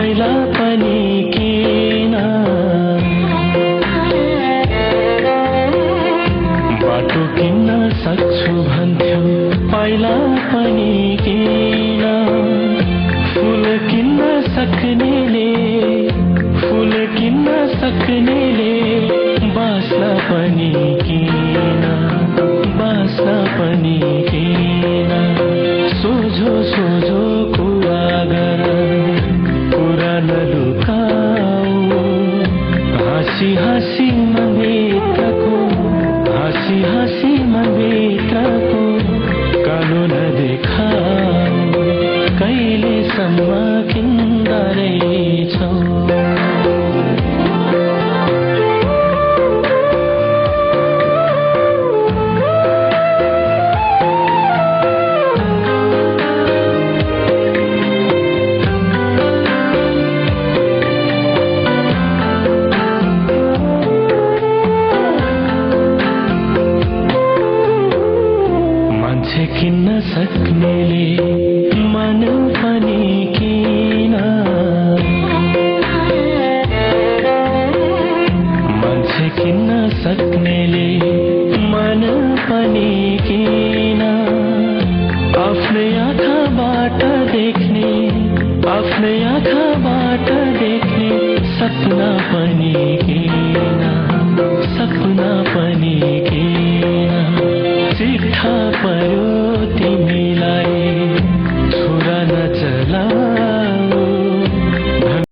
पहिला पनि किन बाटो किन्न सक्छु भन्थ्यौ पहिला पनि किन फूल किन्न सक्नेले बाँच्न पनि किन सोझो कुरा गर कुरा नलुकाऊ हाँसी मनभित्रको कालो नदेखाऊ कहिलेसम्म किन्दा रहेछौ किन्न सक्नेले मन पनि किन मान्छे किन्न सक्नेले मन पनि किन आफ्नै आँखाबाट देख्ने सपना पनि किन चिट्ठा पर्यो तिमी